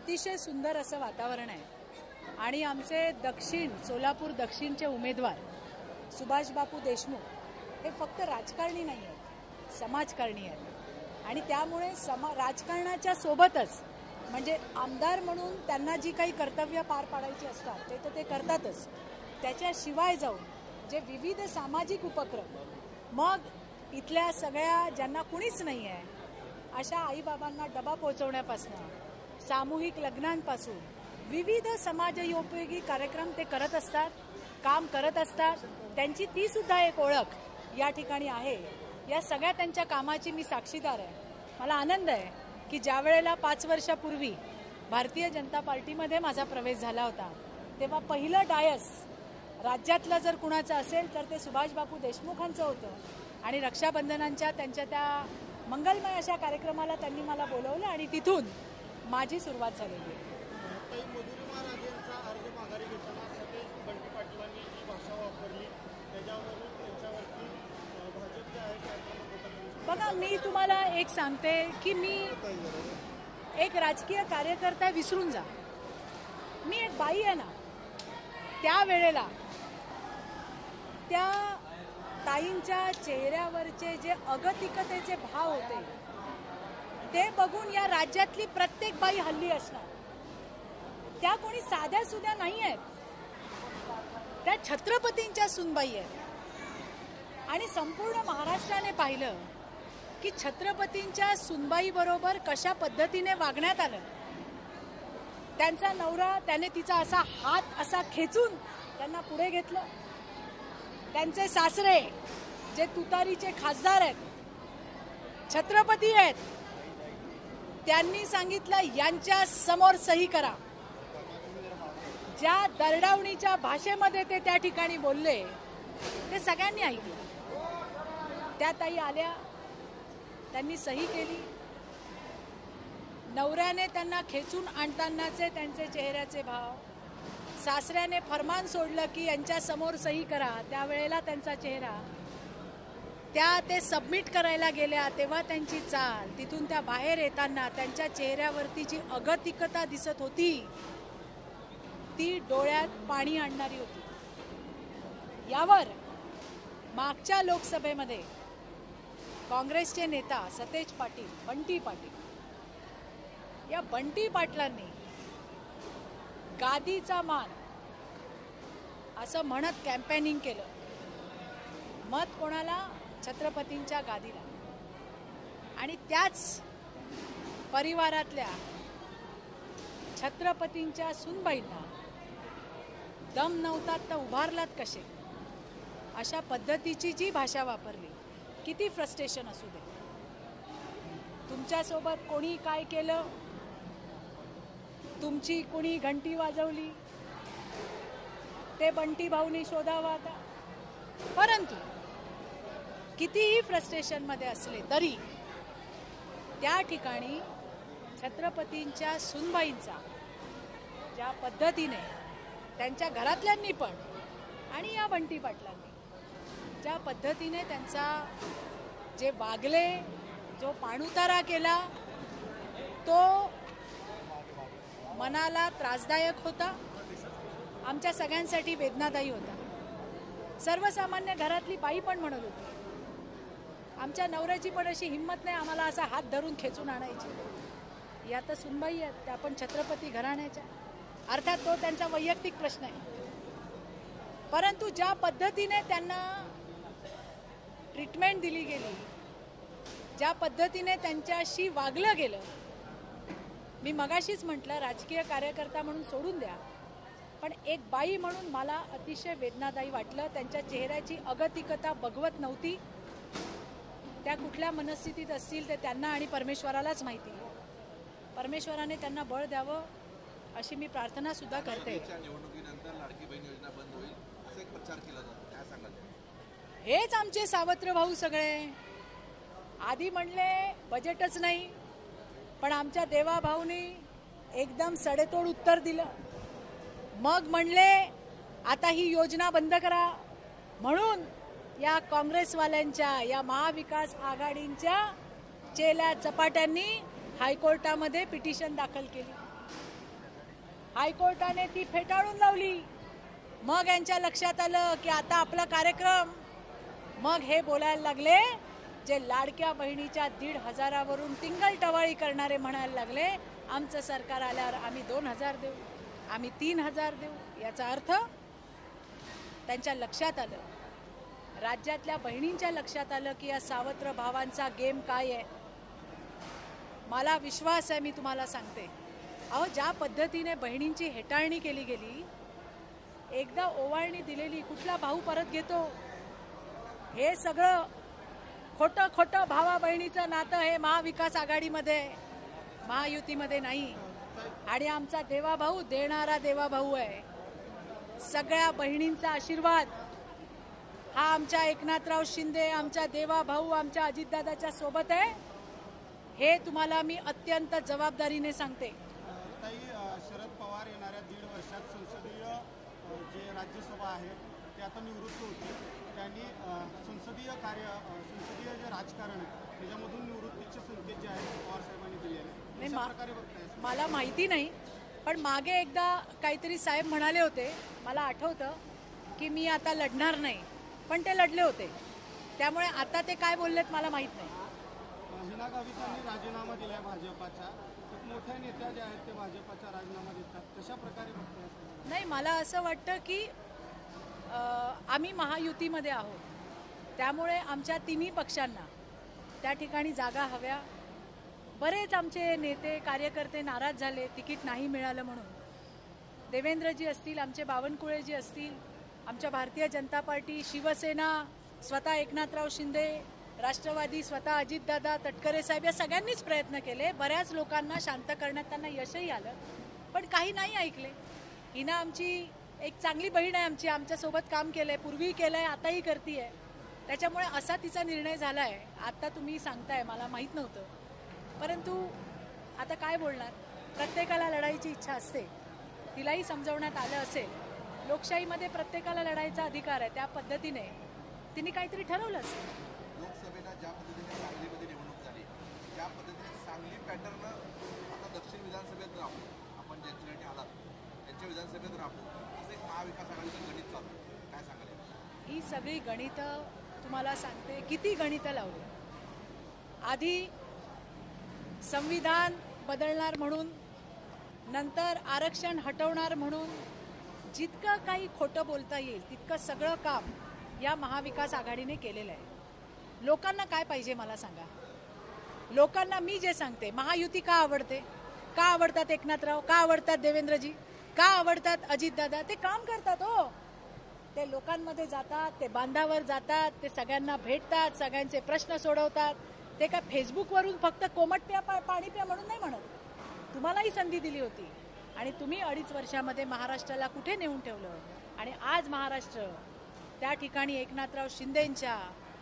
अतिशय सुंदर असं वातावरण आहे आणि आमचे दक्षिण सोलापूर दक्षिणचे उमेदवार सुभाष बापू देशमुख हे फक्त राजकारणी नाही आहेत, समाजकारणी आहेत आणि त्यामुळे राजकारणाच्या सोबतच म्हणजे आमदार म्हणून त्यांना जी काही कर्तव्य पार पाडायची असतात ते तर ते करतातच, त्याच्याशिवाय जाऊन जे विविध सामाजिक उपक्रम, मग इथल्या सगळ्या ज्यांना कुणीच नाही आहे अशा आईबाबांना डबा पोहोचवण्यापासून सामूहिक लग्नांपासून विविध समाजोपयोगी कार्यक्रम ते करत असतात, काम करत असतात. त्यांची ती सुद्धा एक ओळख या ठिकाणी आहे. या सगळ्या त्यांच्या कामाची मी साक्षीदार आहे. मला आनंद आहे की ज्या वेळेला 5 वर्षापूर्वी भारतीय जनता पार्टीमध्ये माझा प्रवेश झाला होता तेव्हा पहिलं डायस राज्यातलं जर कुणाचं असेल तर ते सुभाष बापू देशमुखांचं होतं आणि रक्षाबंधनांच्या त्यांच्या त्या मंगलमय अशा कार्यक्रमाला त्यांनी मला बोलवलं आणि तिथून माझी सुरुवात झालेली आहे. बघा, मी तुम्हाला एक सांगते की मी एक राजकीय कार्यकर्ता विसरून जा, मी एक बाई आहे ना. त्यावेळेला त्या ताईंच्या चेहऱ्यावरचे जे अगतिकतेचे भाव होते ते बघून या राज्यातली प्रत्येक बाई हल्ली असणार. त्या कोणी साध्या सुध्या नाही आहेत, त्या छत्रपतींच्या सुनबाई आहेत आणि संपूर्ण महाराष्ट्राने पाहिलं की छत्रपतींच्या सुनबाई बरोबर कशा पद्धतीने वागण्यात आलं. त्यांचा नवरा त्याने तिचा असा हात असा खेचून त्यांना पुढे घेतलं. त्यांचे सासरे जे तुतारीचे खासदार आहेत, छत्रपती आहेत, त्यांनी सांगितलं यांच्या समोर सही करा. ज्या दरडावणीच्या भाषेमध्ये ते त्या ठिकाणी बोलले ते सगळ्यांनी ऐकलं. त्या ताई आल्या, त्यांनी सही केली. नवऱ्याने त्यांना खेचून आणतानाचे त्यांचे चेहऱ्याचे भाव, सासऱ्याने फरमान सोडलं की यांच्या समोर सही करा, त्यावेळेला त्यांचा चेहरा, त्या ते सबमिट करायला गेल्या तेव्हा त्यांची चाल, तिथून त्या बाहेर येताना त्यांच्या चेहऱ्यावरती जी अगतिकता दिसत होती ती डोळ्यात पाणी आणणारी होती. यावर मागच्या लोकसभेमध्ये काँग्रेसचे नेता सतेज पाटील, बंटी पाटील, या बंटी पाटलांनी गादीचा मान असं म्हणत कॅम्पेनिंग केलं. मत कोणाला? छत्रपतींच्या गादीला. आणि त्याच परिवारातल्या छत्रपतींच्या सुनबाईंना दम नव्हता तर उभारलात कसे, अशा पद्धतीची जी भाषा वापरली. किती फ्रस्ट्रेशन असू दे, तुमच्यासोबत कोणी काय केलं, तुमची कोणी घंटी वाजवली, ते बंटी भाऊनी शोधावं आता. परंतु कितीही फ्रस्ट्रेशनमध्ये असले तरी त्या ठिकाणी छत्रपतींच्या सुनबाईंचा ज्या पद्धतीने त्यांच्या घरातल्यांनी पण आणि या बंटी पाटलांनी ज्या पद्धतीने त्यांचा जे वागले, जो पाणउतारा केला, तो मनाला त्रासदायक होता, आमच्या सगळ्यांसाठी वेदनादायी होता. सर्वसामान्य घरातली बाई पण म्हणत होती, आमच्या नवऱ्याची पण अशी हिंमत नाही आम्हाला असा हात धरून खेचून आणायची. या तर सुनबाई आहेत, त्या पण छत्रपती घराण्याच्या. अर्थात तो त्यांचा वैयक्तिक प्रश्न आहे, परंतु ज्या पद्धतीने त्यांना ट्रीटमेंट दिली गेली, ज्या पद्धतीने त्यांच्याशी वागलं गेलं, मी मगाशीच म्हटलं राजकीय कार्यकर्ता म्हणून सोडून द्या, पण एक बाई म्हणून मला अतिशय वेदनादायी वाटलं. त्यांच्या चेहऱ्याची अगतिकता बघवत नव्हती. त्या कुठल्या मनस्थितीत असतील ते त्यांना आणि परमेश्वरालाच माहिती. परमेश्वराने त्यांना बळ द्यावं अशी मी प्रार्थना सुद्धा करते. हेच आमचे सावत्र भाऊ सगळे. आधी म्हणले बजेटच नाही, पण आमच्या देवा भाऊनी एकदम सडेतोड उत्तर दिलं. मग म्हणले आता ही योजना बंद करा, म्हणून या काँग्रेसवाल्यांच्या, या महाविकास आघाडींच्या चेल्या चपाट्यांनी हायकोर्टामध्ये पिटिशन दाखल केली. हायकोर्टाने ती फेटाळून लावली. मग यांच्या लक्षात आलं की आता आपला कार्यक्रम. मग हे बोलायला लागले, जे लाडक्या बहिणीच्या 1,500वरून टिंगल टवाळी करणारे म्हणायला लागले, आमचं सरकार आल्यावर आम्ही 2,000 देऊ, आम्ही 3,000 देऊ. याचा अर्थ त्यांच्या लक्षात आलं, राज्यातल्या बहिणींच्या लक्षात आलं की या सावत्र भावांचा गेम काय आहे. मला विश्वास आहे, मी तुम्हाला सांगते, अहो ज्या पद्धतीने बहिणींची हेटाळणी केली गेली, एकदा ओवाळणी दिलेली कुठला भाऊ परत घेतो. हे सगळं खोटं खोटं भावा बहिणीचं नातं हे महाविकास आघाडीमध्ये, महायुतीमध्ये नाही. आणि आमचा देवाभाऊ देणारा देवाभाऊ आहे. सगळ्या बहिणींचा आशीर्वाद हा आमच्या एकनाथराव शिंदे, आमच्या देवाभाऊ, आमच्या अजितदादाच्या सोबत आहे. हे तुम्हाला मी अत्यंत जबाबदारीने सांगते. शरद पवार येणाऱ्या 1.5 वर्षात संसदीय जे राज्यसभा आहे ते आता निवृत्त होते. त्यांनी संसदीय जे राजकारण आहे त्याच्यामधून निवृत्तीचे संकेत जे आहेत पवार साहेबांनी दिले आहेत. मला माहिती नाही, पण मागे एकदा काहीतरी साहेब म्हणाले होते, मला आठवतं की मी आता लढणार नाही, पण ते लढले होते. त्यामुळे आता ते काय बोललेत मला माहीत नाही. हिना गावितांनी राजीनामा दिलाय भाजपाचा. खूप मोठ्या नेत्या ज्या आहेत ते भाजपाचा राजीनामा देतात, कशा प्रकारे बघताय? नाही, मला असं वाटतं की आम्ही महायुतीमध्ये आहोत, त्यामुळे आमच्या तिन्ही पक्षांना त्या ठिकाणी जागा हव्या. बरेच आमचे नेते कार्यकर्ते नाराज झाले तिकीट नाही मिळालं म्हणून. देवेंद्रजी असतील, आमचे बावनकुळेजी असतील, आमच्या भारतीय जनता पार्टी, शिवसेना, स्वतः एकनाथराव शिंदे, राष्ट्रवादी, स्वतः अजितदादा, तटकरे साहेब, या सगळ्यांनीच प्रयत्न केले. बऱ्याच लोकांना शांत करण्यात त्यांना यशही आलं, पण काही नाही ऐकले. हिना आमची एक चांगली बहीण आहे, आमच्यासोबत काम केलंय, पूर्वी केलंय, आताही करतीये. त्याच्यामुळे असा तिचा निर्णय झालाय. आता तुम्ही सांगताय, मला माहीत नव्हतं, परंतु आता काय बोलणार. प्रत्येकाला लढायची इच्छा असते, तिलाही समजवण्यात आलं असेल. लोकशाहीमध्ये प्रत्येकाला लढायचा अधिकार आहे, त्या पद्धतीने तिने काहीतरी ठरवलं असेल. लोकसभेला ज्या पद्धतीने सांगलीमध्ये निवडणूक झाली, त्या पद्धतीने सांगली पॅटर्न आता दक्षिण विधानसभेत राहू, आपण ज्यांच्यासाठी आलात त्यांच्या विधानसभेत राहू, असं एक महाविकास आघाडीचं गणित चालू. काय सांगाल? ही सगळी गणितं तुम्हाला सांगते, किती गणितं लावली. आधी संविधान बदलणार म्हणून, नंतर आरक्षण हटवणार म्हणून, जितकं काही खोटं बोलता येईल तितकं सगळं काम या महाविकास आघाडीने केलेलं आहे. लोकांना काय पाहिजे मला सांगा. लोकांना मी जे सांगते, महायुती का आवडते, का आवडतात एकनाथराव, का आवडतात देवेंद्रजी, का आवडतात अजितदादा, ते काम करतात. हो, ते लोकांमध्ये जातात, ते बांधावर जातात, ते सगळ्यांना भेटतात, सगळ्यांचे प्रश्न सोडवतात. ते काय फेसबुकवरून फक्त कोमट प्या पाणी प्या म्हणून नाही म्हणत. तुम्हालाही संधी दिली होती आणि तुम्ही 2.5 वर्षामध्ये महाराष्ट्राला कुठे नेऊन ठेवलं. आणि आज महाराष्ट्र त्या ठिकाणी एकनाथराव शिंदेंच्या,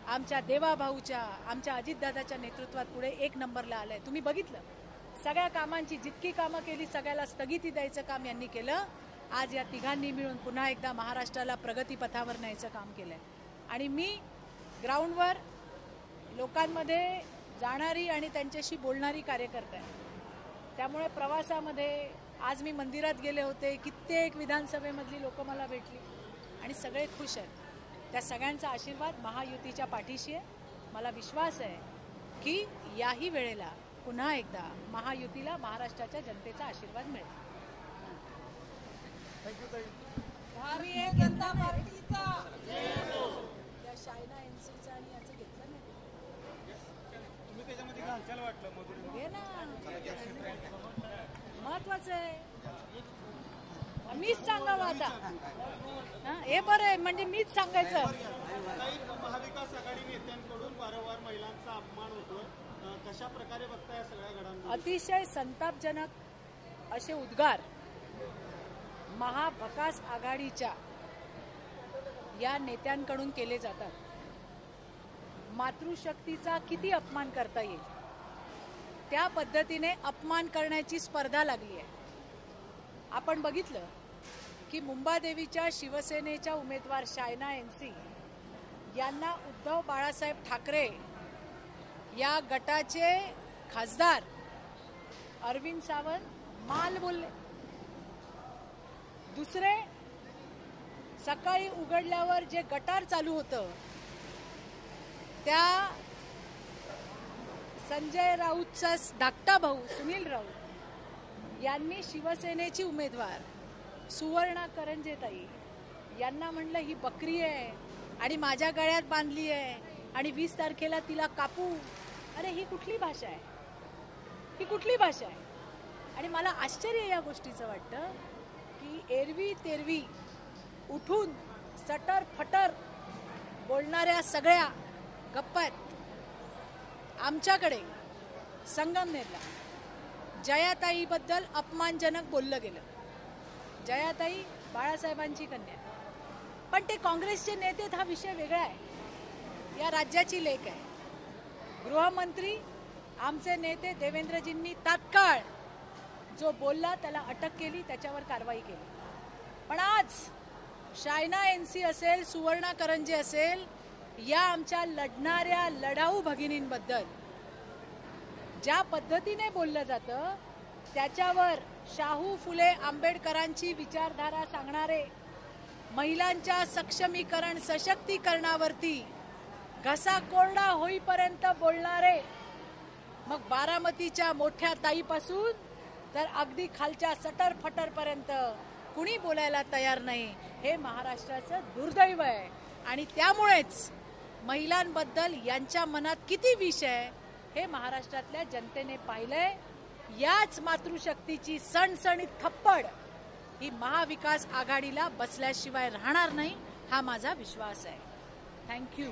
आमच्या देवाभाऊच्या, आमच्या अजितदादाच्या नेतृत्वात पुढे 1 नंबरला आलंय. तुम्ही बघितलं, सगळ्या कामांची जितकी कामं केली सगळ्याला स्थगिती द्यायचं काम यांनी केलं. आज या तिघांनी मिळून पुन्हा एकदा महाराष्ट्राला प्रगतीपथावर न्यायचं काम केलंय. आणि मी ग्राउंडवर लोकांमध्ये जाणारी आणि त्यांच्याशी बोलणारी कार्यकर्ता आहे. त्यामुळे प्रवासामध्ये आज मी मंदिरात गेले होते, कित्येक विधानसभेमधली लोक मला भेटली आणि सगळे खुश आहेत. त्या सगळ्यांचा आशीर्वाद महायुतीच्या पाठीशी आहे. मला विश्वास आहे की याही वेळेला पुन्हा एकदा महायुतीला महाराष्ट्राच्या जनतेचा आशीर्वाद मिळेल. भारतीय जनता पार्टीचा या शायना एनसीचा आणि याचं घेतलं नाही. तुम्ही त्याच्यामध्ये घालचाल वाटलं मधुरी? घे ना, महत्वाचं आहे. मीच सांगावं आता. हे बरं आहे, म्हणजे मीच सांगायचं. काही महाविकास आघाडी नेत्यांकडून वारंवार महिलांचा अपमान होतो, कशा प्रकारे बघता या सगळ्या घडामोडी? अतिशय संतापजनक असे उद्गार महाविकास आघाडीच्या या नेत्यांकडून केले जातात. मातृशक्तीचा किती अपमान करता येईल त्या पद्धतीने अपमान करण्याची स्पर्धा लागली आहे. आपण बघितलं की मुंबादेवीच्या शिवसेनेच्या उमेदवार शायना एनसी यांना उद्धव बाळासाहेब ठाकरे या गटाचे खासदार अरविंद सावंत माल बोलले. दुसरे, सकाळी उघडल्यावर जे गटार चालू होतं त्या संजय राऊतचा धाकटा भाऊ सुनील राऊत यांनी शिवसेनेची उमेदवार सुवर्णा करंजेताई यांना म्हणलं ही बकरी आहे आणि माझ्या गळ्यात बांधली आहे आणि 20 तारखेला तिला कापू. अरे ही कुठली भाषा आहे? ही कुठली भाषा आहे? आणि मला आश्चर्य या गोष्टीचं वाटतं की एरवी तेरवी उठून सटर फटर बोलणाऱ्या सगळ्या गप्पा आहेत. आमच्याकडे संगमनेरला जयाताईबद्दल अपमानजनक बोललं गेलं. जयाताई बाळासाहेबांची कन्या, पण ते काँग्रेसचे नेते, हा विषय वेगळा आहे. या राज्याची लेक आहे. गृहमंत्री आमचे नेते देवेंद्रजींनी तात्काळ जो बोलला त्याला अटक केली, त्याच्यावर कारवाई केली. पण आज शायना एनसी असेल, सुवर्णा करंजे असेल, या आमच्या लढणाऱ्या लढाऊ भगिनींबद्दल ज्या पद्धतीने बोललं जातं त्याच्यावर शाहू फुले आंबेडकरांची विचारधारा सांगणारे, महिलांच्या सक्षमीकरण सशक्तीकरणावरती घसा कोरडा होईपर्यंत बोलणारे, मग बारामतीच्या मोठ्या ताईपासून तर अगदी खालच्या सटर फटर पर्यंत कुणी बोलायला तयार नाही. हे महाराष्ट्राचं दुर्दैव आहे. आणि त्यामुळेच महिलांबद्दल यांच्या मनात किती विष आहे हे महाराष्ट्रातल्या जनतेने पाहिलंय. याच मातृशक्तीची सणसणीत थप्पड ही महाविकास आघाडीला बसल्याशिवाय राहणार नाही, हा माझा विश्वास आहे. थँक्यू.